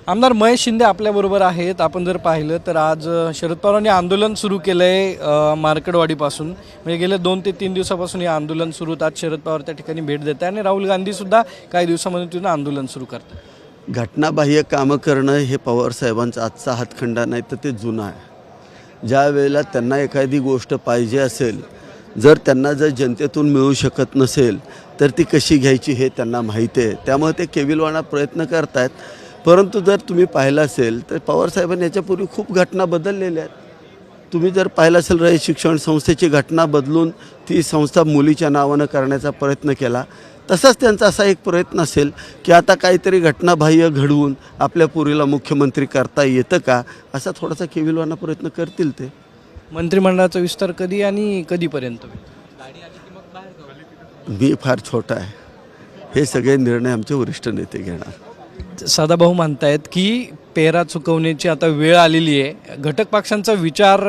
आमदार महेश शिंदे आपल्याबरोबर आहेत. आपण जर पाहिलं तर आज शरद पवारांनी आंदोलन सुरू केलं आहे मार्केटवाडीपासून. म्हणजे गेले 2 ते 3 दिवसापासून हे आंदोलन सुरू होतं. आज शरद पवार त्या ठिकाणी भेट देत आहे आणि राहुल गांधीसुद्धा काही दिवसामध्ये तिथून आंदोलन सुरू करतात. घटनाबाह्य कामं करणं हे पवारसाहेबांचा आजचा हातखंडा नाही तर ते जुनं आहे. ज्या वेळेला त्यांना एखादी गोष्ट पाहिजे असेल, जर त्यांना जनतेतून मिळू शकत नसेल तर ती कशी घ्यायची हे त्यांना माहिती आहे. त्यामुळे ते केविलवाणा प्रयत्न करत आहेत. परंतु जर तुम्ही पाहिलं असेल तर पवारसाहेबांनी याच्यापूर्वी खूप घटना बदललेल्या आहेत. तुम्ही जर पाहिलं असेल रयत शिक्षण संस्थेची घटना बदलून ती संस्था मुलीच्या नावानं करण्याचा प्रयत्न केला. तसाच त्यांचा असा एक प्रयत्न असेल की आता काहीतरी घटनाबाह्य घडवून आपल्या पुरीला मुख्यमंत्री करता येतं का, असा थोडासा केविलवाणा प्रयत्न करतील ते. मंत्रिमंडळाचा विस्तार कधी आणि कधीपर्यंत? मी फार छोटा आहे. हे सगळे निर्णय आमचे वरिष्ठ नेते घेणार. सदाभाऊ म्हणतायत की पेरा चुकवण्याची आता वेळ आलेली आहे. घटक पक्षांचा विचार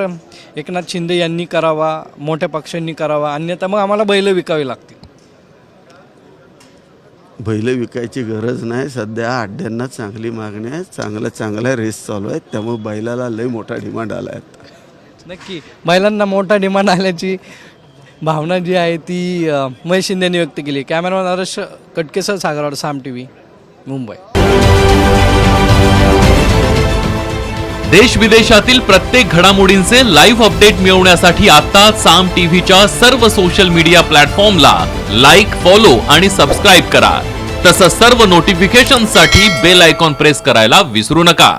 एकनाथ शिंदे यांनी करावा, मोठ्या पक्षांनी करावा, अन्यथा मग आम्हाला बैल विकावी लागतील. बैल विकायची गरज नाही. सध्या अड्ड्यांना चांगली मागणी आहे. चांगला रेस चालू आहे. त्यामुळे बैलाला लय मोठा डिमांड आला आहे. नक्की बैलांना मोठा डिमांड आल्याची भावना जी आहे ती महेश शिंदेंनी व्यक्त केली. कॅमेरामॅन आदर्श कटकेसह सागरवाड, साम टीव्ही, मुंबई. देश विदेशातील प्रत्येक घडामोडींचे लाईव्ह अपडेट मिळवण्यासाठी आता साम टीव्हीच्या सर्व सोशल मीडिया प्लॅटफॉर्मला लाईक, फॉलो आणि सबस्क्राईब करा. तसंच सर्व नोटिफिकेशनसाठी बेल आयकॉन प्रेस करायला विसरू नका.